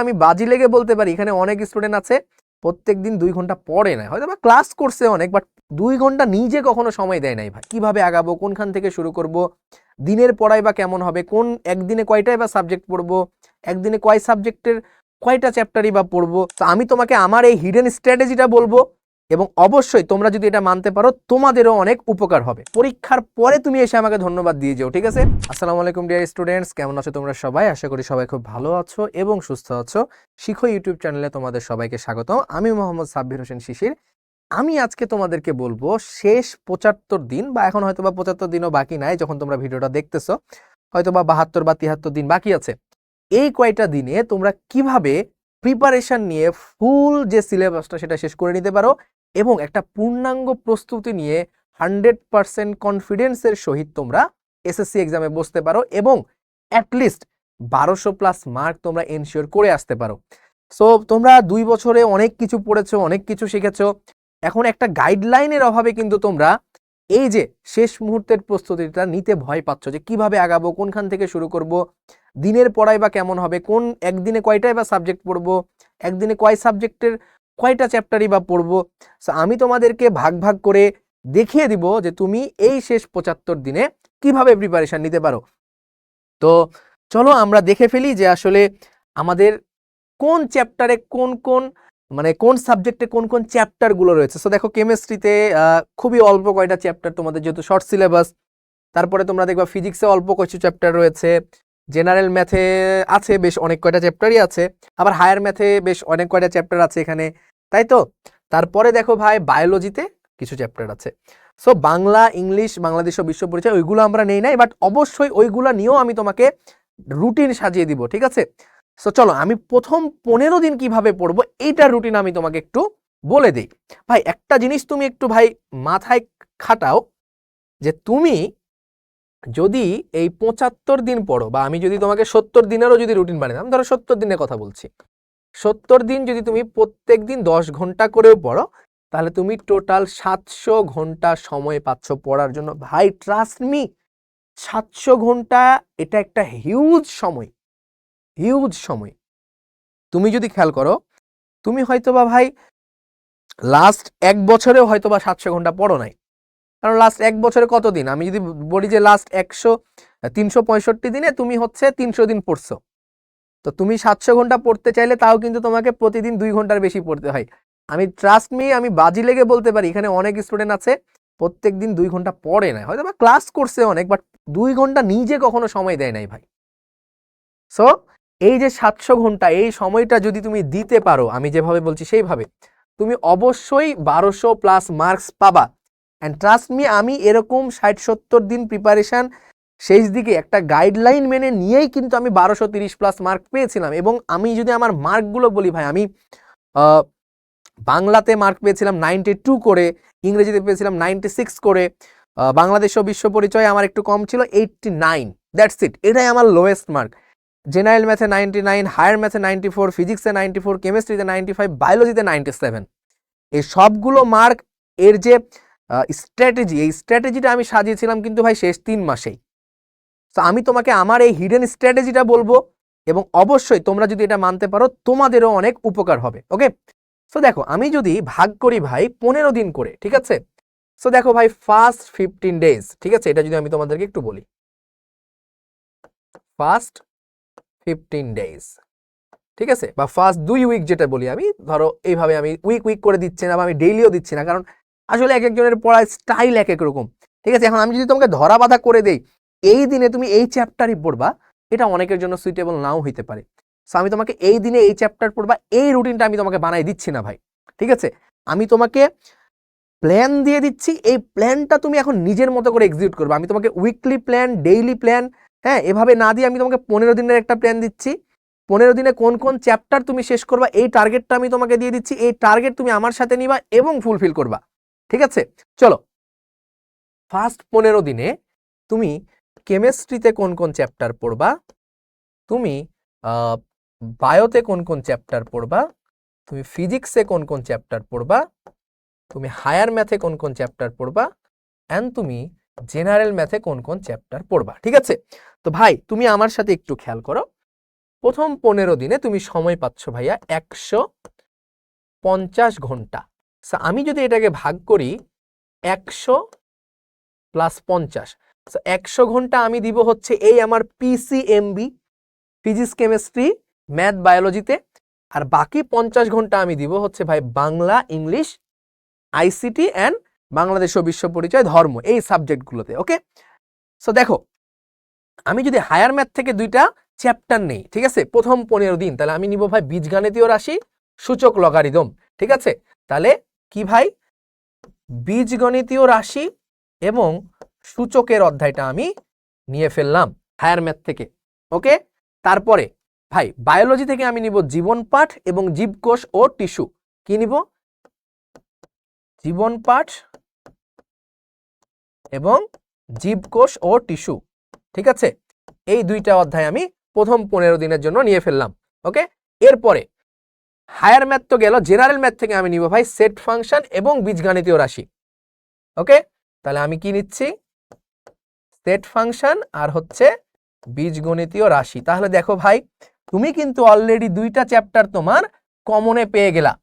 আমি বাজি লেগে বলতে পারি এখানে অনেক স্টুডেন্ট আছে প্রত্যেকদিন 2 ঘন্টা পড়ে না, হয়তো বা ক্লাস করছে অনেক, বাট 2 ঘন্টা নিজে কখনো সময় দেয় নাই ভাই। কিভাবে আগাবো, কোনখান থেকে শুরু করব, দিনের পড়াই বা কেমন হবে, কোন একদিনে কয়টাই বা সাবজেক্ট পড়বো, একদিনে কয় সাবজেক্টের কয়টা চ্যাপ্টারই বা পড়বো। তো আমি তোমাকে আমার এই হিডেন স্ট্র্যাটেজিটা বলবো, এবং অবশ্যই তোমরা যদি এটা মানতে পারো তোমাদেরও অনেক উপকার হবে। পরীক্ষার পরে তুমি এসে আমাকে ধন্যবাদ দিয়ে যাও, ঠিক আছে? আসসালামু আলাইকুম ডিয়ার স্টুডেন্টস, কেমন আছো তোমরা সবাই? আশা করি সবাই খুব ভালো আছো এবং সুস্থ আছো। শিখো ইউটিউব চ্যানেলে তোমাদের সবাইকে স্বাগত। আমি মোহাম্মদ সাব্বির হোসেন শিশির। আমি আজকে তোমাদেরকে বলবো শেষ 75 দিন, বা এখন হয়তো বা 75 দিনও বাকি নাই যখন তোমরা ভিডিওটা দেখতেছো, হয়তো বা 72 বা 73 দিন বাকি আছে। এই কয়টা দিনে তোমরা কিভাবে প্রিপারেশন নিয়ে ফুল যে সিলেবাসটা সেটা শেষ করে নিতে পারো, এবং একটা পূর্ণাঙ্গ প্রস্তুতি নিয়ে 100% কনফিডেন্সের সহিত তোমরা এসএসসি এক্সামে বসতে পারো এবং অ্যাটলিস্ট 1200+ মার্ক তোমরা এনশিওর করে আসতে পারো। সো তোমরা 2 বছরে অনেক কিছু পড়েছো, অনেক কিছু শিখেছো, এখন একটা গাইডলাইনের অভাবে কিন্তু তোমরা এই যে শেষ মুহূর্তের প্রস্তুতিটা নিতে ভয় পাচ্ছ, যে কিভাবে আগাবো, কোনখান থেকে শুরু করব, দিনের পড়াই বা কেমন হবে, কোন একদিনে কয়টাই বা সাবজেক্ট পড়বো, একদিনে কয় সাবজেক্টের কয়টা চ্যাপ্টারই বা পড়বো। সো আমি তোমাদেরকে ভাগ ভাগ করে দেখিয়ে দিব যে তুমি এই শেষ 75 দিনে কিভাবে প্রিপারেশন নিতে পারো। তো চলো আমরা দেখে ফেলি যে আসলে আমাদের কোন চ্যাপ্টারে কোন কোন মানে কোন সাবজেক্টে কোন কোন চ্যাপ্টারগুলো রয়েছে। সো দেখো, কেমিস্ট্রিতে খুবই অল্প কয়টা চ্যাপ্টার, তোমাদের যেহেতু শর্ট সিলেবাস। তারপরে তোমরা দেখবা ফিজিক্সে অল্প কিছু চ্যাপ্টার রয়েছে, জেনারেল ম্যাথে আছে বেশ অনেক কয়টা চ্যাপ্টারই আছে, আবার হায়ার ম্যাথে বেশ অনেক কয়টা চ্যাপ্টার আছে এখানে, তাই তো? তারপরে দেখো ভাই, বায়োলজিতে কিছু চ্যাপ্টার আছে। সো বাংলা, ইংলিশ, বাংলাদেশ ও বিশ্ব পরিচয় ওইগুলো আমরা নেই নাই, বাট অবশ্যই ওইগুলো নিয়েও আমি তোমাকে রুটিন সাজিয়ে দিব, ঠিক আছে? সো চলো আমি প্রথম 15 দিন কিভাবে পড়বো এইটার রুটিন আমি তোমাকে একটু বলে দিই। ভাই একটা জিনিস তুমি একটু ভাই মাথায় খাটাও, যে তুমি যদি এই 75 দিন পড়ো, বা আমি যদি তোমাকে 70 দিনেরও যদি রুটিন বানিয়ে দিলাম, ধরো 70 দিনের কথা বলছি, 70 দিন যদি তুমি প্রত্যেক দিন 10 ঘন্টা করেও পড়ো, তাহলে তুমি টোটাল 700 ঘন্টা সময় পাচ্ছ পড়ার জন্য। ভাই ট্রাস্ট মি, 700 ঘন্টা এটা একটা হিউজ সময়, হিউজ সময়। তুমি যদি খেয়াল করো, তুমি হয়তোবা ভাই লাস্ট 1 বছরেও হয়তোবা 700 ঘন্টা পড়ো নাই, কারণ লাস্ট 1 বছরে কত দিন, আমি যদি বলি যে লাস্ট 365 দিনে তুমি হচ্ছে 300 দিন পড়ছো, তো তুমি 700 ঘন্টা পড়তে চাইলে তাও কিন্তু তোমাকে প্রতিদিন 2 ঘন্টার বেশি পড়তে হয়। আমি ট্রাস্ট মি, আমি বাজি লেগে বলতে পারি এখানে অনেক স্টুডেন্ট আছে প্রত্যেকদিন 2 ঘন্টা পড়ে না, হয়তো বা ক্লাস করছে অনেক, বাট 2 ঘন্টা নিজে কখনো সময় দেয় নাই ভাই। সো এই যে 700 ঘন্টা, এই সময়টা যদি তুমি দিতে পারো আমি যেভাবে বলছি সেইভাবে, তুমি অবশ্যই 1200+ মার্কস পাবা। অ্যান্ড ট্রাস্ট মি, আমি এরকম 60-70 দিন প্রিপারেশন শেষ দিকে একটা গাইডলাইন মেনে নিয়েই কিন্তু আমি 1230+ মার্ক পেয়েছিলাম। এবং আমি যদি আমার মার্কগুলো বলি ভাই, আমি বাংলাতে মার্ক পেয়েছিলাম 92 করে, ইংরেজিতে পেয়েছিলাম 96 করে, বাংলাদেশ ও বিশ্ব পরিচয় আমার একটু কম ছিল 89, দ্যাটস ইট, এটাই আমার লোয়েস্ট মার্ক। জেনারেল ম্যাথে 99, হায়ার ম্যাথে 94, ফিজিক্সে 94, কেমিস্ট্রিতে 95, বায়োলজিতে 97। এই সবগুলো মার্ক এর যে স্ট্র্যাটেজি, এই স্ট্র্যাটেজিটা আমি সাজিয়েছিলাম কিন্তু ভাই শেষ 3 মাসেই। তো আমি তোমাকে আমার এই হিডেন স্ট্র্যাটেজিটা বলবো, এবং অবশ্যই তোমরা যদি এটা মানতে পারো তোমাদেরও অনেক উপকার হবে। ওকে, সো দেখো আমি যদি ভাগ করি ভাই 15 দিন করে, ঠিক আছে? সো দেখো ভাই, ফার্স্ট 15 ডেজ, ঠিক আছে, এটা যদি আমি তোমাদেরকে একটু বলি, ফার্স্ট 15 ডেজ, ঠিক আছে, বা ফার্স্ট 2 উইক যেটা বলি আমি, ধরো এইভাবে আমি উইক উইক করে দিচ্ছি না, বা আমি ডেইলিও দিচ্ছি না, কারণ আসলে এক একজনের পড়ার স্টাইল এক এক রকম, ঠিক আছে? এখন আমি যদি তোমাকে ধরা বাঁধা করে দেই এই দিনে তুমি এই চ্যাপ্টারই পড়বা, এটা অনেকের জন্য সুইটেবল নাও হইতে পারে। সো আমি তোমাকে এই দিনে এই চ্যাপ্টার পড়বা এই রুটিনটা আমি তোমাকে বানাই দিচ্ছি না ভাই, ঠিক আছে? আমি তোমাকে প্ল্যান দিয়ে দিচ্ছি, এই প্ল্যানটা তুমি এখন নিজের মতো করে এক্সিকিউট করবে। আমি তোমাকে উইকলি প্ল্যান, ডেইলি প্ল্যান, হ্যাঁ, এভাবে না দিয়ে আমি তোমাকে 15 দিনের একটা প্ল্যান দিচ্ছি। 15 দিনে কোন কোন চ্যাপ্টার তুমি শেষ করবা এই টার্গেটটা আমি তোমাকে দিয়ে দিচ্ছি। এই টার্গেট তুমি আমার সাথে নিবা এবং ফুলফিল করবা, ঠিক আছে? চলো, ফার্স্ট 15 দিনে তুমি কেমিস্ট্রিতে কোন কোন চ্যাপ্টার পড়বা, তুমি বায়োতে কোন কোন চ্যাপ্টার পড়বা, তুমি ফিজিক্সে কোন কোন চ্যাপ্টার পড়বা, তুমি হায়ার ম্যাথে কোন কোন চ্যাপ্টার পড়বা, অ্যান্ড তুমি জেনারেল ম্যাথে কোন কোন চ্যাপ্টার পড়বা, ঠিক আছে? তো ভাই তুমি আমার সাথে একটু খেয়াল করো, প্রথম 15 দিনে তুমি সময় পাচ্ছ ভাইয়া 150 ঘন্টা। আমি যদি এটাকে ভাগ করি 100 + 50, 100 ঘন্টা আমি দিব হচ্ছে এই আমার পিসিএমবি, ফিজিক্স কেমিস্ট্রি ম্যাথ বায়োলজিতে, আর বাকি 50 ঘন্টা আমি দিব হচ্ছে ভাই Bangla, English, ICT and Bangladesh ও বিশ্ব পরিচয়, ধর্ম, এই সাবজেক্টগুলোতে। ওকে, সো দেখো আমি যদি হায়ার ম্যাথ থেকে 2টা চ্যাপ্টার নেই, ঠিক আছে, প্রথম 15 দিন, তাহলে আমি নিব ভাই বীজগাণিতীয় রাশি, সূচক লগারিদম, ঠিক আছে। তাহলে কি ভাই, বীজগণিতীয় রাশি এবং সূচকের অধ্যায়টা আমি নিয়ে ফেললাম হায়ার ম্যাথ থেকে। ওকে, তারপরে ভাই বায়োলজি থেকে আমি নিব জীবন পাঠ এবং জীবকোষ ও টিস্যু। কি নিব? জীবন পাঠ এবং জীবকোষ ও টিস্যু, ঠিক আছে। এই 2টা অধ্যায় আমি প্রথম 15 দিনের জন্য নিয়ে ফেললাম। ওকে, এরপরে হায়ার ম্যাথ তো গেল, জেনারেল ম্যাথ থেকে আমি নিব ভাই সেট ফাংশন এবং বীজগাণিতীয় রাশি। ওকে, তাহলে আমি কি নিচ্ছি? সেট ফাংশন আর হচ্ছে বীজগণিতীয় রাশি। তাহলে দেখো ভাই তুমি কিন্তু অলরেডি 2টা চ্যাপ্টার তোমার কমনে পেয়ে গেলা,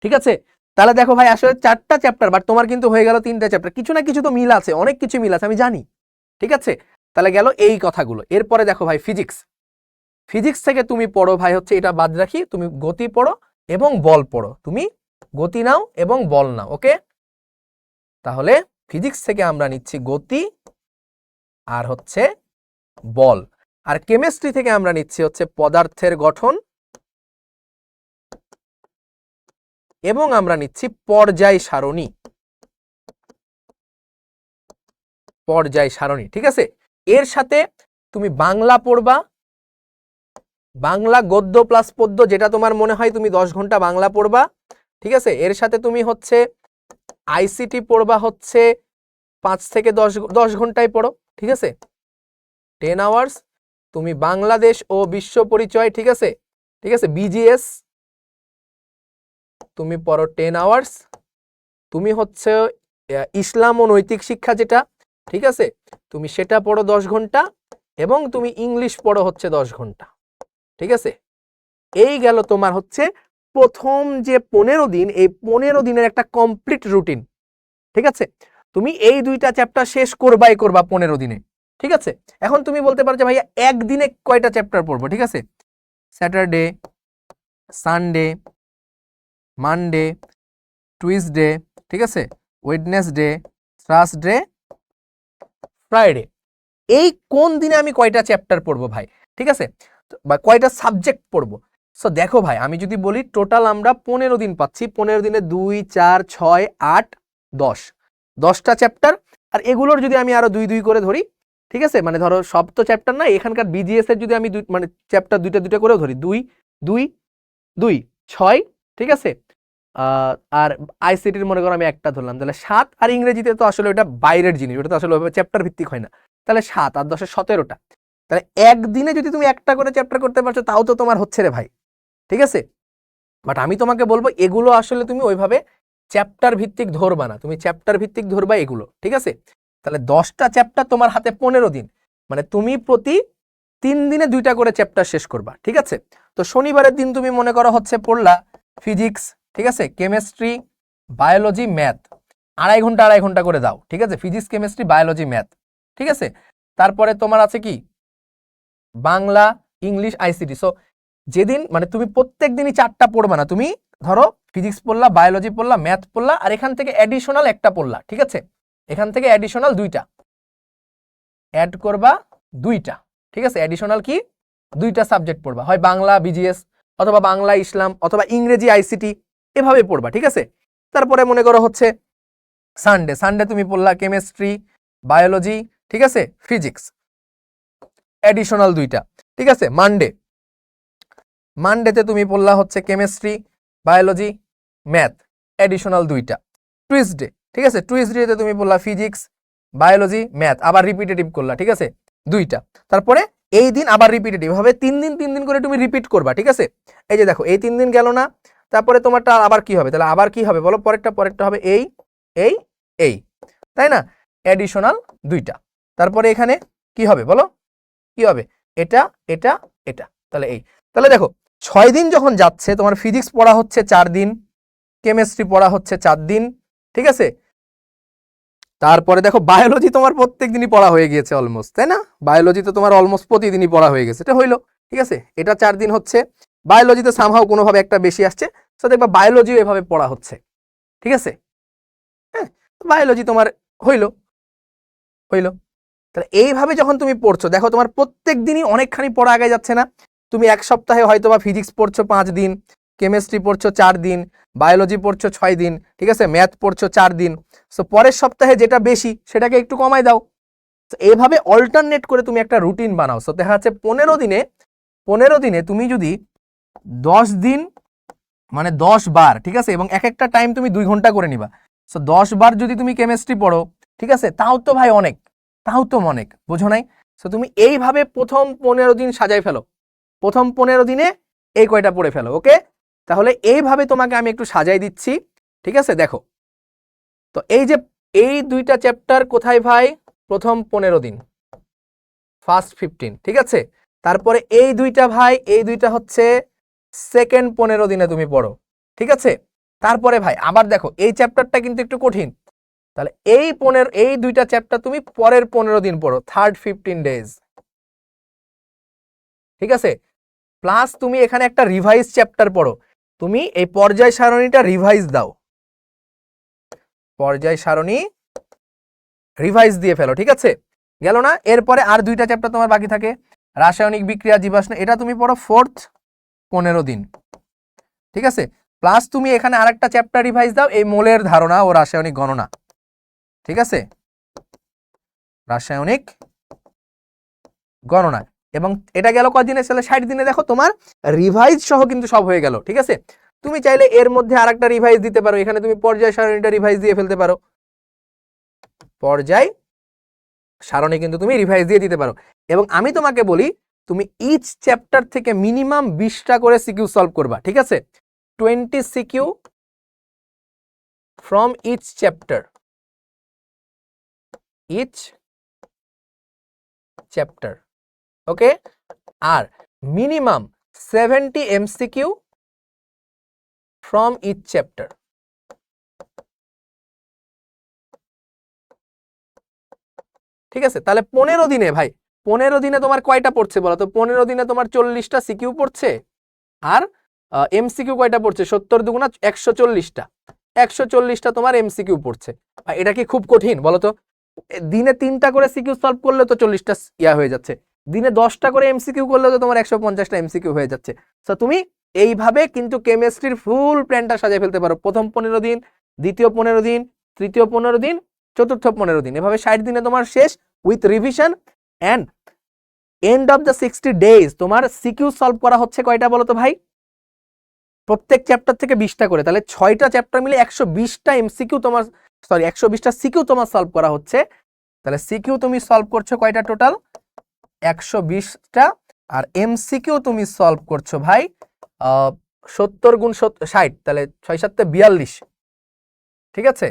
ঠিক আছে। তাহলে দেখো ভাই আসলে 4টা চ্যাপ্টার, বাট তোমার কিন্তু হয়ে গেল 3টা চ্যাপ্টার। কিছু না কিছু তো মিল আছে, অনেক কিছু মিল আছে, আমি জানি, ঠিক আছে। তাহলে গেল এই কথাগুলো। এরপরে দেখো ভাই ফিজিক্স, ফিজিক্স থেকে তুমি পড়ো ভাই হচ্ছে, এটা বাদ রাখি, তুমি গতি পড়ো এবং বল পড়ো, তুমি গতি নাও এবং বল নাও। ওকে, তাহলে ফিজিক্স থেকে আমরা নিচ্ছি গতি আর হচ্ছে বল, আর কেমিস্ট্রি থেকে আমরা নিচ্ছি হচ্ছে পদার্থের গঠন এবং আমরা নিচ্ছি পর্যায় সারণী, পর্যায় সারণী, ঠিক আছে। এর সাথে তুমি বাংলা পড়বা, বাংলা গদ্য প্লাস পদ্য, যেটা তোমার মনে হয় তুমি 10 ঘন্টা বাংলা পড়বা, ঠিক আছে। এর সাথে তুমি হচ্ছে আইসিটি পড়বা হচ্ছে 5 থেকে 10 ঘন্টায় পড়ো, ঠিক আছে, 10 আওয়ার্স। তুমি বাংলাদেশ ও বিশ্ব পরিচয়, ঠিক আছে, ঠিক আছে, বিজিএস তুমি পড়ো 10 আওয়ার্স। তুমি হচ্ছে ইসলাম ও নৈতিক শিক্ষা যেটা, ঠিক আছে, তুমি সেটা পড়ো 10 ঘন্টা এবং তুমি ইংলিশ পড়ো হচ্ছে 10 ঘন্টা, ঠিক আছে। এই গেল তোমার হচ্ছে প্রথম যে 15 দিন, এই 15 দিনের একটা কমপ্লিট রুটিন, ঠিক আছে। তুমি এই 2টা চ্যাপ্টার শেষ করবাই করবা 15 দিনে, ঠিক আছে। এখন তুমি বলতে পারো যে ভাইয়া একদিনে কয়টা চ্যাপ্টার পড়বো, ঠিক আছে। স্যাটারডে, সানডে, মানডে, টুইসডে, ঠিক আছে, ওয়েডনেসডে, থার্সডে, ফ্রাইডে, এই কোন দিনে আমি কয়টা চ্যাপ্টার পড়বো ভাই, ঠিক আছে, বা কয়টা সাবজেক্ট পড়বো। সো দেখো ভাই আমি যদি বলি টোটাল আমরা 15 দিন পাচ্ছি, 15 দিনে 2, 4, 6, 8, 10, 10টা চ্যাপ্টার। আর এগুলোর যদি আমি আরো 2 2 করে ধরি, ঠিক আছে, মানে ধরো সব তো চ্যাপ্টার না, এখানকার বিজিএস এর যদি আমি মানে চ্যাপ্টার 2টা 2টা করেও ধরি, 2 2 2 6, ঠিক আছে, আর আইসিটির মনে করো আমি একটা ধরলাম, তাহলে 7, আর ইংরেজিতে তো আসলে ওটা বাইরের জিনিস, ওটা তো আসলে চ্যাপ্টার ভিত্তিক হয় না, তাহলে 7 আর 10 17টা। তাহলে একদিনে যদি তুমি একটা করে চ্যাপ্টার করতে পারছো তাও তো তোমার হচ্ছে রে ভাই, ঠিক আছে। বাট আমি তোমাকে বলবো এগুলো আসলে তুমি ওইভাবে চ্যাপ্টার ভিত্তিক ধরবা না, তুমি চ্যাপ্টার ভিত্তিক ধরবা এগুলো, ঠিক আছে। তাহলে 10টা চ্যাপ্টার তোমার হাতে 15 দিন, মানে তুমি প্রতি 3 দিনে 2টা করে চ্যাপ্টার শেষ করবা, ঠিক আছে। তো শনিবারের দিন তুমি মনে করো হচ্ছে পড়লা ফিজিক্স, ঠিক আছে, কেমিস্ট্রি, বায়োলজি, ম্যাথ, 2.5 ঘন্টা 2.5 ঘন্টা করে দাও, ঠিক আছে, ফিজিক্স, কেমিস্ট্রি, বায়োলজি, ম্যাথ, ঠিক আছে। তারপরে তোমার আছে কি বাংলা, ইংলিশ, আইসিটি। সো যেদিন মানে তুমি প্রত্যেক দিনই 4টা পড়বা না, তুমি ধরো ফিজিক্স পড়লা, বায়োলজি পড়লা, ম্যাথ পড়লা, আর এখান থেকে অ্যাডিশনাল একটা পড়লা, ঠিক আছে, এখান থেকে অ্যাডিশনাল 2টা অ্যাড করবা, 2টা, ঠিক আছে, অ্যাডিশনাল কি 2টা সাবজেক্ট পড়বা, হয় বাংলা বিজিএস অথবা বাংলা ইসলাম অথবা ইংরেজি আইসিটি, এভাবে পড়বা, ঠিক আছে। তারপরে মনে করো হচ্ছে সানডে, সানডে তুমি পড়লা কেমিস্ট্রি, বায়োলজি, ঠিক আছে, ফিজিক্স, অ্যাডিশনাল 2টা, ঠিক আছে। মানডে, মানডেতে তুমি পড়লা হচ্ছে কেমিস্ট্রি, বায়োলজি, ম্যাথ, অ্যাডিশনাল 2টা। টুইসডে, ঠিক আছে, টুইসডেতে তুমি পড়লা ফিজিক্স, বায়োলজি, ম্যাথ, আবার রিপিটেটিভ করলা, ঠিক আছে, 2টা। তারপরে এই দিন আবার রিপিটেটিভ হবে, 3 দিন 3 দিন করে তুমি রিপিট করবা, ঠিক আছে। এই যে দেখো এই 3 দিন গেল না, তারপরে তোমারটা আবার কি হবে, তাহলে আবার কি হবে বলো, পরেরটা হবে এই এই এই, তাই না, অ্যাডিশনাল 2টা। তারপরে এখানে কি হবে বলো, কি হবে, এটা এটা এটা, তাহলে দেখো 6 দিন যখন যাচ্ছে তোমার ফিজিক্স পড়া হচ্ছে 4 দিন, কেমিস্ট্রি পড়া হচ্ছে 4 দিন, ঠিক আছে। তারপরে দেখো বায়োলজি তোমার প্রত্যেক দিনই পড়া হয়ে গিয়েছে অলমোস্ট, তাই না? বায়োলজি তো তোমার অলমোস্ট প্রতিদিনই পড়া হয়ে গেছে, এটা হইলো, ঠিক আছে। এটা 4 দিন হচ্ছে, বায়োলজিতে সামহাও কোনোভাবে একটা বেশি আসছে, তো দেখবা বায়োলজিও এভাবে পড়া হচ্ছে, ঠিক আছে। হ্যাঁ, বায়োলজি তোমার হইলো হইলো তাহলে এইভাবে যখন তুমি পড়ছো, দেখো তোমার প্রত্যেক দিনই অনেকখানি পড়া আগে যাচ্ছে না। তুমি এক সপ্তাহে হয়তো বা ফিজিক্স পড়ছো 5 দিন, কেমিস্ট্রি পড়ছো 4 দিন, বায়োলজি পড়ছো 6 দিন, ঠিক আছে, ম্যাথ পড়ছো 4 দিন। সো পরের সপ্তাহে যেটা বেশি সেটাকে একটু কমাই দাও। এইভাবে অল্টারনেট করে তুমি একটা রুটিন বানাও। সো দেখা যাচ্ছে 15 দিনে তুমি যদি 10 দিন মানে 10 বার, ঠিক আছে, এবং এক একটা টাইম তুমি 2 ঘন্টা করে নিবা। সো 10 বার যদি তুমি কেমিস্ট্রি পড়ো, ঠিক আছে, তাও তো ভাই অনেক, বোঝো নাই? সো তুমি এইভাবে প্রথম 15 দিন সাজাই ফেলো, প্রথম 15 দিনে এই কয়টা পড়ে ফেলো, ওকে। তাহলে এইভাবে তোমাকে আমি একটু সাজাই দিচ্ছি, ঠিক আছে। দেখো তো এই যে এই দুইটা চ্যাপ্টার কোথায় ভাই, প্রথম 15 দিন, ফার্স্ট 15, ঠিক আছে। তারপরে এই দুইটা ভাই, এই দুইটা হচ্ছে সেকেন্ড 15 দিনে তুমি পড়ো, ঠিক আছে। তারপরে ভাই আবার দেখো এই চ্যাপ্টারটা কিন্তু একটু কঠিন, তাহলে এই দুইটা চ্যাপ্টার তুমি পরের 15 দিন পড়ো, থার্ড 15 ডেজ, ঠিক আছে। প্লাস তুমি এখানে একটা রিভাইজ চ্যাপ্টার পড়ো, তুমি এই পর্যায় সারণীটা রিভাইজ দাও, পর্যায় সারণী রিভাইজ দিয়ে ফেলো, ঠিক আছে। গেল না? এরপরে আর দুইটা চ্যাপ্টার তোমার বাকি থাকে, রাসায়নিক বিক্রিয়া, জীবাশ্ম, এটা তুমি পড়ো ফোর্থ 15 দিন, ঠিক আছে। প্লাস তুমি এখানে আরেকটা চ্যাপ্টার রিভাইজ দাও, এই মোলের ধারণা ও রাসায়নিক গণনা, ঠিক আছে, রাসায়নিক গণনা। এবং এটা গেল কয়দিনে, তাহলে 60 দিনে দেখো তোমার রিভাইজ সহ কিন্তু সব হয়ে গেল, ঠিক আছে। তুমি চাইলে এর মধ্যে আরেকটা রিভাইজ দিতে পারো, এখানে তুমি পর্যায় সারণীটা রিভাইজ দিয়ে ফেলতে পারো, পর্যায় সারণী কিন্তু তুমি রিভাইজ দিয়ে দিতে পারো। এবং আমি তোমাকে বলি তুমি ইচ চ্যাপ্টার থেকে মিনিমাম 20টা করে সিকিউ সলভ করবা, ঠিক আছে। 20 CQ from each chapter, okay. আর minimum 70 MCQ from each chapter, ঠিক আছে। তাহলে 15 দিনে ভাই, 15 দিনে তোমার কয়টা পড়ছে বলো তো? 15 দিনে তোমার 40টা সিকিউ পড়ছে, আর এমসিকিউ কয়টা পড়ছে? 70 দুগুণা 140টা, 140টা তোমার এমসিকিউ পড়ছে। এটা কি খুব কঠিন বলো তো? দিনে 3টা করে সিকিউ সলভ করলে তো 40টা ইয়া হয়ে যাচ্ছে, দিনে 10টা করে এমসিকিউ করলে তো তোমার 150টা এমসিকিউ হয়ে যাচ্ছে। তো তুমি এইভাবে কিন্তু কেমিস্ট্রির ফুল প্ল্যানটা সাজিয়ে ফেলতে পারো, প্রথম 15 দিন, দ্বিতীয় 15 দিন, তৃতীয় 15 দিন, চতুর্থ 15 দিন, এভাবে 60 দিনে তোমার শেষ with revision. And end of the 60 days তোমার সিকিউ সলভ করা হচ্ছে কয়টা বলো তো ভাই? প্রত্যেক চ্যাপ্টার থেকে 20টা করে, তাহলে 6টা চ্যাপ্টার মিলে 120টা এমসিকিউ তোমার, সরি 120টা সিকিউ তোমার সলভ করা হচ্ছে। তাহলে সিকিউ তুমি সলভ করছো কয়টা টোটাল? 120টা। আর এমসিকিউ তুমি সলভ করছো ভাই 70 গুণ 60, তাহলে 6 7 42, ঠিক আছে,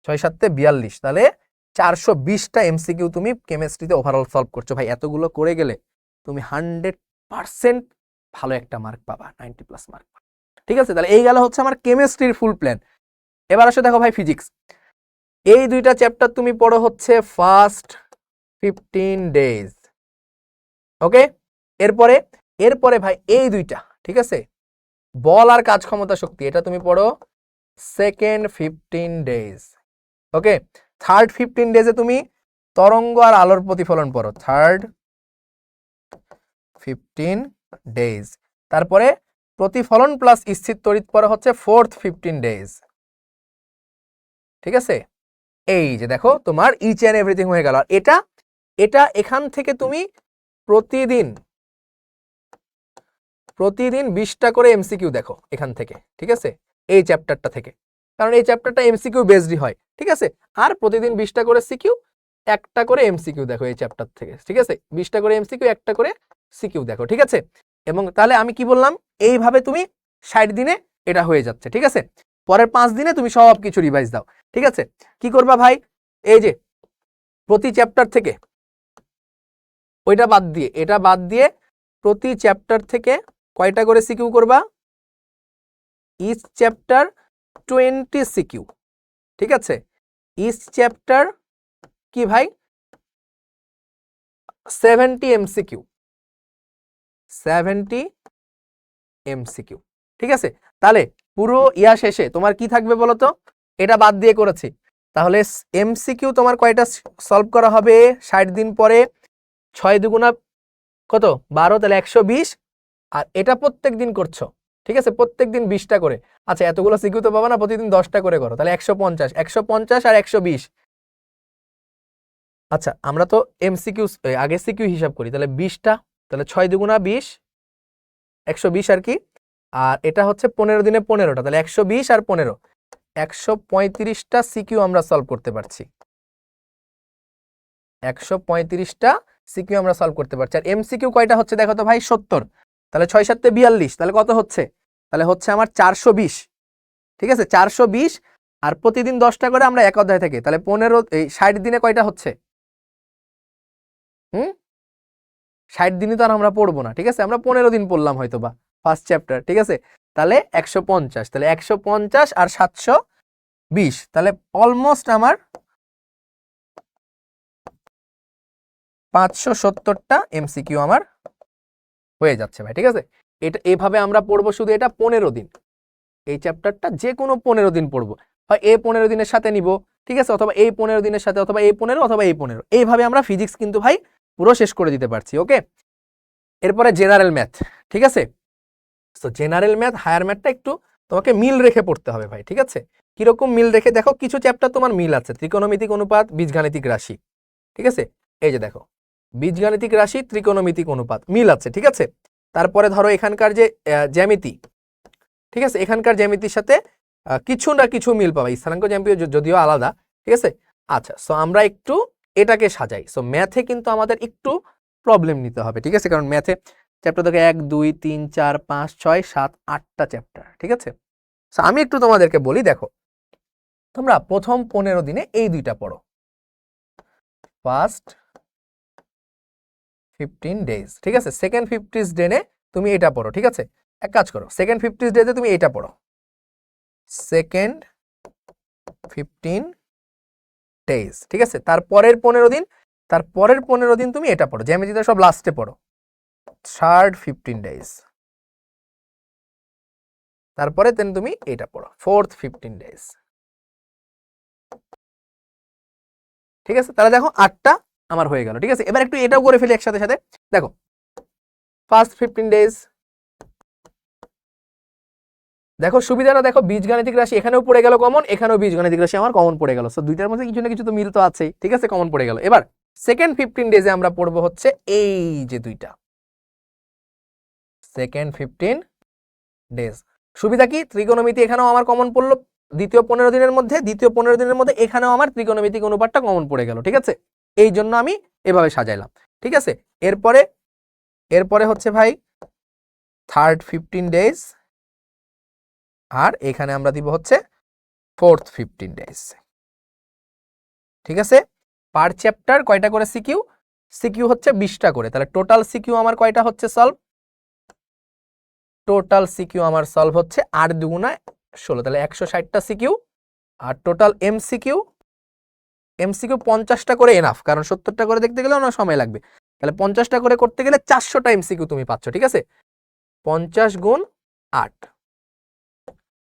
6 7 42, তাহলে 420টা এমসিকিউ তুমি কেমিস্ট্রিতে ওভারঅল সলভ করছো ভাই। এতগুলো করে গেলে তুমি 100% ভালো একটা মার্ক পাবা, 90+ মার্ক, ঠিক আছে। তাহলে এই গেল হচ্ছে আমার কেমিস্ট্রির ফুল প্ল্যান। এবার আসো দেখো ভাই ফিজিক্স, এই দুইটা চ্যাপ্টার তুমি পড়ো হচ্ছে ফার্স্ট 15 ডেজ, ওকে। এরপরে ভাই এই দুইটা, ঠিক আছে, বল আর কাজ ক্ষমতা শক্তি, এটা তুমি পড়ো সেকেন্ড 15 ডেজ, ওকে। থার্ড 15 ডেজে তুমি তরঙ্গ আর আলোর প্রতিফলন পড়ো, থার্ড 15 ডেজ। তারপরে প্রতিফলন প্লাস স্থির তড়িৎ পড়া হচ্ছে ফোর্থ 15 ডেজ, ঠিক আছে। এই যে দেখো তোমার ইচ অ্যান্ড এভরিথিং হয়ে গেল। আর এটা এখান থেকে তুমি প্রতিদিন 20টা করে এমসিকিউ দেখো এখান থেকে, ঠিক আছে, এই চ্যাপ্টারটা থেকে, কারণ এই চ্যাপ্টারটা এমসিকিউ বেসডই হয়, ঠিক আছে। আর প্রতিদিন 20টা করে সিকিউ, একটা করে এমসিকিউ দেখো এই চ্যাপ্টার থেকে, ঠিক আছে, 20টা করে এমসিকিউ, একটা করে সিকিউ দেখো, ঠিক আছে। এবং তাহলে আমি কি বললাম, এইভাবে তুমি 60 দিনে এটা হয়ে যাচ্ছে, ঠিক আছে। পরের 5 দিনে তুমি সব কিছু রিভাইজ দাও, ঠিক আছে। কি করবা ভাই, এই যে প্রতি চ্যাপ্টার থেকে ওইটা বাদ দিয়ে এটা বাদ দিয়ে প্রতি চ্যাপ্টার থেকে কয়টা করে সিকিউ করবা? ইচ চ্যাপ্টার 20 সিকিউ, ঠিক আছে। ইচ চ্যাপ্টার কি ভাই? 70 এমসিকিউ, 70 এমসিকিউ, ঠিক আছে। তাহলে পুরো ইয়া শেষে তোমার কি থাকবে বলো তো? এটা বাদ দিয়ে করেছি, তাহলে এমসিকিউ তোমার কয়টা সলভ করা হবে 60 দিন পরে? 6 দুগুণা কত? 12, তাহলে 120। আর এটা প্রত্যেক দিন করছো, ঠিক আছে, প্রত্যেক দিন 20টা করে। আচ্ছা, এতগুলো সিকিউ তো পাবা না, প্রতিদিন 10টা করে করো, তাহলে 150, 150 আর 120। আচ্ছা, আমরা তো এমসিকিউ আগে সিকিউ হিসাব করি, তাহলে 20টা, তাহলে 6 দুগুণা 20, 120 আর কি। আর এটা হচ্ছে 15 দিনে 15টা, তাহলে 120 আর 15, 135টা সিকিউ আমরা সলভ করতে পারছি। 135টা সিকিউ আমরা সলভ করতে পারছি। আর এমসিকিউ কয়টা হচ্ছে দেখো তো ভাই? 70, তাহলে 6 7 42, তাহলে কত হচ্ছে? তাহলে হচ্ছে আমার 420, ঠিক আছে, 420। আর প্রতিদিন 10টা করে আমরা এক অধ্যায় থেকে, তাহলে 60 দিনে কয়টা হচ্ছে? 60 দিনই তো আর আমরা পড়বো না, ঠিক আছে, আমরা 15 দিন পড়লাম হয়তো বা ফার্স্ট চ্যাপ্টার, ঠিক আছে। তাহলে 150, তাহলে 150 আর 720, তাহলে অলমোস্ট আমার 570টা এমসিকিউ আমার হয়ে যাচ্ছে ভাই, ঠিক আছে। এটা এভাবে আমরা পড়বো, শুধু এটা 15 দিন, এই চ্যাপ্টারটা যে কোনো 15 দিন পড়বো, হয় এই 15 দিনের সাথে নিব, ঠিক আছে, অথবা এই 15 দিনের সাথে, অথবা এই 15, অথবা এই 15, এইভাবে আমরা ফিজিক্স কিন্তু ভাই পুরো শেষ করে দিতে পারছি। ওকে, এরপরে জেনারেল ম্যাথ, ঠিক আছে। তো জেনারেল ম্যাথ, হায়ার ম্যাথটা একটু তোমাকে মিল রেখে পড়তে হবে ভাই, ঠিক আছে। কিরকম মিল রেখে? দেখো, কিছু চ্যাপ্টার তোমার মিল আছে, ত্রিকোণমিতিক অনুপাত, বীজগাণিতিক রাশি, ঠিক আছে। এই যে দেখো, বীজগাণিতিক রাশি, ত্রিকোণমিতিক অনুপাত মিল আছে, ঠিক আছে। তারপরে ধরো এখানকার যে জ্যামিতি, ঠিক আছে, এখানকার জ্যামিতির সাথে কিছু না কিছু মিল পাবা, স্থানাঙ্ক জ্যামিতি যদিও আলাদা, ঠিক আছে। আচ্ছা, সো আমরা একটু এটাকে সাজাই। সো ম্যাথে কিন্তু আমাদের একটু প্রবলেম নিতে হবে, ঠিক আছে, কারণ ম্যাথে চ্যাপ্টার দেখো 1 2 3 4 5 6 7 8টা চ্যাপ্টার, ঠিক আছে। সো আমি একটু তোমাদেরকে বলি, দেখো, তোমরা প্রথম 15 দিনে এই দুইটা পড়ো, ফার্স্ট 15 ডেজ, ঠিক আছে। সেকেন্ড 50 ডে তুমি এটা পড়ো, ঠিক আছে। এক কাজ করো, সেকেন্ড 50 ডেতে তুমি এটা পড়ো, সেকেন্ড 15 ডেজ, ঠিক আছে। তারপরের 15 দিন তুমি এটা পড়ো, জ্যামিতিটা সব লাস্টে পড়ো, থার্ড 15 ডেজ। তারপরে দেন তুমি এটা পড়ো, ফোর্থ 15 ডেজ, ঠিক আছে। তাহলে দেখো 8টা আমার হয়ে গেল, ঠিক আছে। এবার একটু এটাও করে ফেলি একসাথে সাথে, দেখো, ফার্স্ট 15 ডেজ, দেখো সুবিধাটা দেখো, বীজগাণিতিক রাশি এখানেও পড়ে গেল কমন, এখানেও বীজগাণিতিক রাশি আমার কমন পড়ে গেল। সো দুইটার মধ্যে কিছু না কিছু তো মিল তো আছেই, ঠিক আছে, কমন পড়ে গেল। এবার সেকেন্ড 15 ডেজে আমরা পড়বো হচ্ছে এই যে দুইটা, সেকেন্ড 15 ডেজ। সুবিধা কি? ত্রিকোণমিতি এখানেও আমার কমন পড়লো দ্বিতীয় 15 দিনের মধ্যে, এখানেও আমার ত্রিকোণমিতিক অনুপাতটা কমন পড়ে গেল, ঠিক আছে। এই জন্য আমি এভাবে সাজাইলাম, ঠিক আছে। এরপরে হচ্ছে ভাই থার্ড 15 ডেজ, আর এখানে আমরা দিব হচ্ছে ফোর্থ 15 ডেজ, ঠিক আছে। পার চ্যাপ্টার কয়টা করে সিকিউ? সিকিউ হচ্ছে 20টা করে, তাহলে টোটাল সিকিউ আমার কয়টা হচ্ছে সলভ? টোটাল সিকিউ আমার সলভ হচ্ছে 8 দুগুণা 16, তাহলে 160টা সিকিউ। আর টোটাল এমসিকিউ 50টা করে এনাফ, কারণ 70টা করে দেখতে গেলে অনেক সময় লাগবে, তাহলে 50টা করে করতে গেলে 400টা এমসিকিউ তুমি পাচ্ছ, ঠিক আছে। 50 গুণ 8,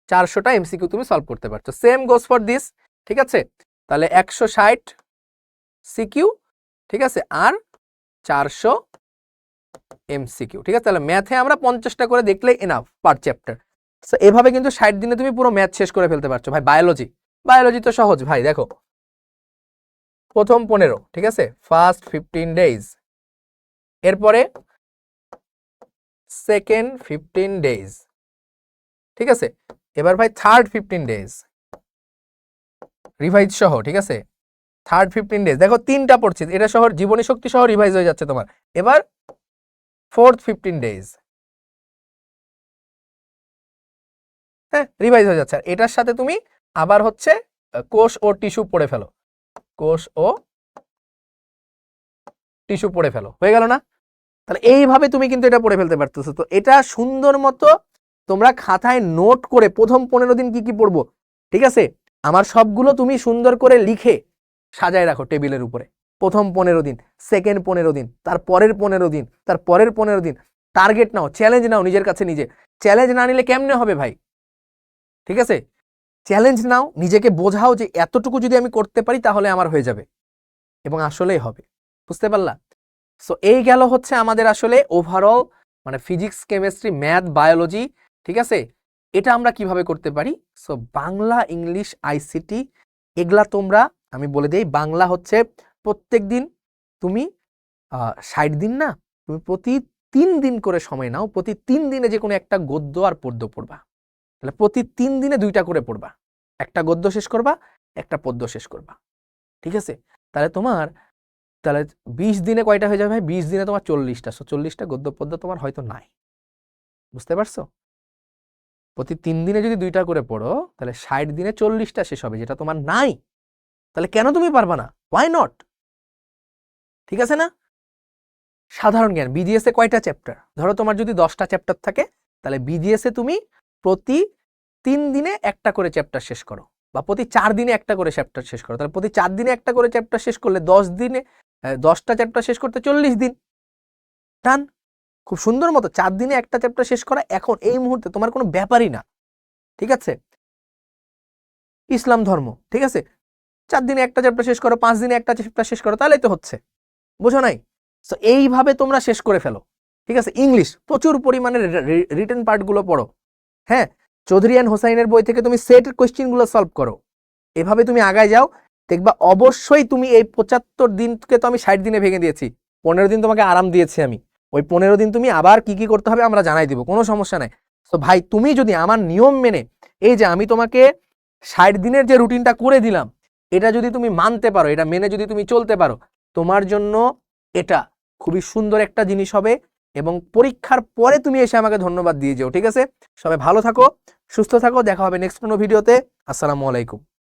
400টা এমসিকিউ তুমি সলভ করতে পারছো। সেম গোস ফর দিস, ঠিক আছে। তাহলে 160 সিকিউ, ঠিক আছে, আর 400 এমসিকিউ, ঠিক আছে। তাহলে ম্যাথে আমরা 50টা করে দেখলে এনাফ পার চ্যাপ্টার। সো এভাবে কিন্তু 60 দিনে তুমি পুরো ম্যাথ শেষ করে ফেলতে পারছো ভাই। বায়োলজি তো সহজ ভাই, দেখো, প্রথম 15, ঠিক আছে, ফার্স্ট 15 ডেজ, এরপরে সেকেন্ড 15 ডেজ, ঠিক আছে। এবার ভাই থার্ড 15 ডেজ রিভাইজ সহ, ঠিক আছে। থার্ড 15 ডেজ, দেখো 3টা পড়ছে, এটা সহ জীবনী শক্তি সহ রিভাইজ হয়ে যাচ্ছে তোমার। এবার ফোর্থ 15 ডেজ, হ্যাঁ, রিভাইজ হয়ে যাচ্ছে। আর এটার সাথে তুমি আবার হচ্ছে কোষ ও টিস্যু পড়ে ফেলো, কোষ ও টিস্যু পড়ে ফেলো, হয়ে গেল না? তাহলে এইভাবে তুমি কিন্তু এটা পড়ে ফেলতে পারতেছো। তো এটা সুন্দর মতো তোমরা খাতায় নোট করে প্রথম 15 দিন কি কি পড়বো, ঠিক আছে, আমার সবগুলো তুমি সুন্দর করে লিখে সাজায় রাখো টেবিলের উপরে। প্রথম 15 দিন, সেকেন্ড 15 দিন, তার পরের 15 দিন, তার পরের 15 দিন। টার্গেট নাও, চ্যালেঞ্জ নাও নিজের কাছে নিজে। চ্যালেঞ্জ না নিলে কেমনে হবে ভাই, ঠিক আছে? চ্যালেঞ্জ নাও, নিজেকে বোঝাও যে এতটুকু যদি আমি করতে পারি তাহলে আমার হয়ে যাবে, এবং আসলেই হবে। বুঝতে পারলা? সো এই গেল হচ্ছে আমাদের আসলে ওভারঅল মানে ফিজিক্স, কেমিস্ট্রি, ম্যাথ, বায়োলজি, ঠিক আছে? এটা আমরা কিভাবে করতে পারি। সো বাংলা, ইংলিশ, আইসিটি এগুলা তোমরা, আমি বলে দিই, বাংলা হচ্ছে প্রত্যেক দিন তুমি 60 দিন না, তুমি প্রতি 3 দিন করে সময় নাও, প্রতি 3 দিনে যে কোনো একটা গদ্য আর পদ্য পড়বা। তাহলে প্রতি 3 দিনে 2টা করে পড়বা, একটা গদ্য শেষ করবা, একটা পদ্য শেষ করবা, ঠিক আছে? তাহলে তোমার 20 দিনে কয়টা হয়ে যাবে ভাই? 20 দিনে তোমার 40টা। 40টা গদ্য পদ্য তোমার হয়তো নাই। বুঝতে পারছো? প্রতি 3 দিনে যদি 2টা করে পড়ো তাহলে 60 দিনে 40টা শেষ হবে, যেটা তোমার নাই। তাহলে কেন তুমি পারবা না? Why not? ঠিক আছে না? সাধারণ জ্ঞান বিজিএস এ কয়টা চ্যাপ্টার? ধরো তোমার যদি 10টা চ্যাপ্টার থাকে, তাহলে বিজিএস এ তুমি প্রতি 3 দিনে একটা করে চ্যাপ্টার শেষ করো, বা প্রতি 4 দিনে একটা করে চ্যাপ্টার শেষ করো। তাহলে প্রতি 4 দিনে একটা করে চ্যাপ্টার শেষ করলে 10 দিনে 10টা চ্যাপ্টার শেষ করতে 40 দিন। ডান। খুব সুন্দর মতো 4 দিনে একটা চ্যাপ্টার শেষ করা এখন এই মুহূর্তে তোমার কোনো ব্যাপারই না, ঠিক আছে? ইসলাম ধর্ম, ঠিক আছে, 4 দিনে একটা চ্যাপ্টার শেষ করো, 5 দিনে একটা চ্যাপ্টার শেষ করো, তাহলেই তো হচ্ছে। বুঝো নাই? সো এইভাবে তোমরা শেষ করে ফেলো, ঠিক আছে? ইংলিশ প্রচুর পরিমাণে রিটেন পার্টগুলো পড়ো, হ্যাঁ, চৌধুরী অ্যান্ড হোসাইনের বই থেকে তুমি সেট কোয়েশ্চেনগুলো সলভ করো। এভাবে তুমি আগায় যাও, দেখবা অবশ্যই তুমি এই 75 দিনকে তো আমি 60 দিনে ভেঙে দিয়েছি, 15 দিন তোমাকে আরাম দিয়েছি আমি, ওই 15 দিন তুমি আবার কি কি করতে হবে আমরা জানাই দিব, কোনো সমস্যা নাই। তো ভাই তুমি যদি আমার নিয়ম মেনে, এই যে আমি তোমাকে 60 দিনের যে রুটিনটা করে দিলাম, এটা যদি তুমি মানতে পারো, এটা মেনে যদি তুমি চলতে পারো, তোমার জন্য এটা খুবই সুন্দর একটা জিনিস হবে, এবং পরীক্ষার পরে তুমি এসে আমাকে ধন্যবাদ দিয়ে যাও, ঠিক আছে? সবাই ভালো থাকো, সুস্থ থাকো, দেখা হবে নেক্সট কোনো ভিডিওতে। আসসালামু আলাইকুম।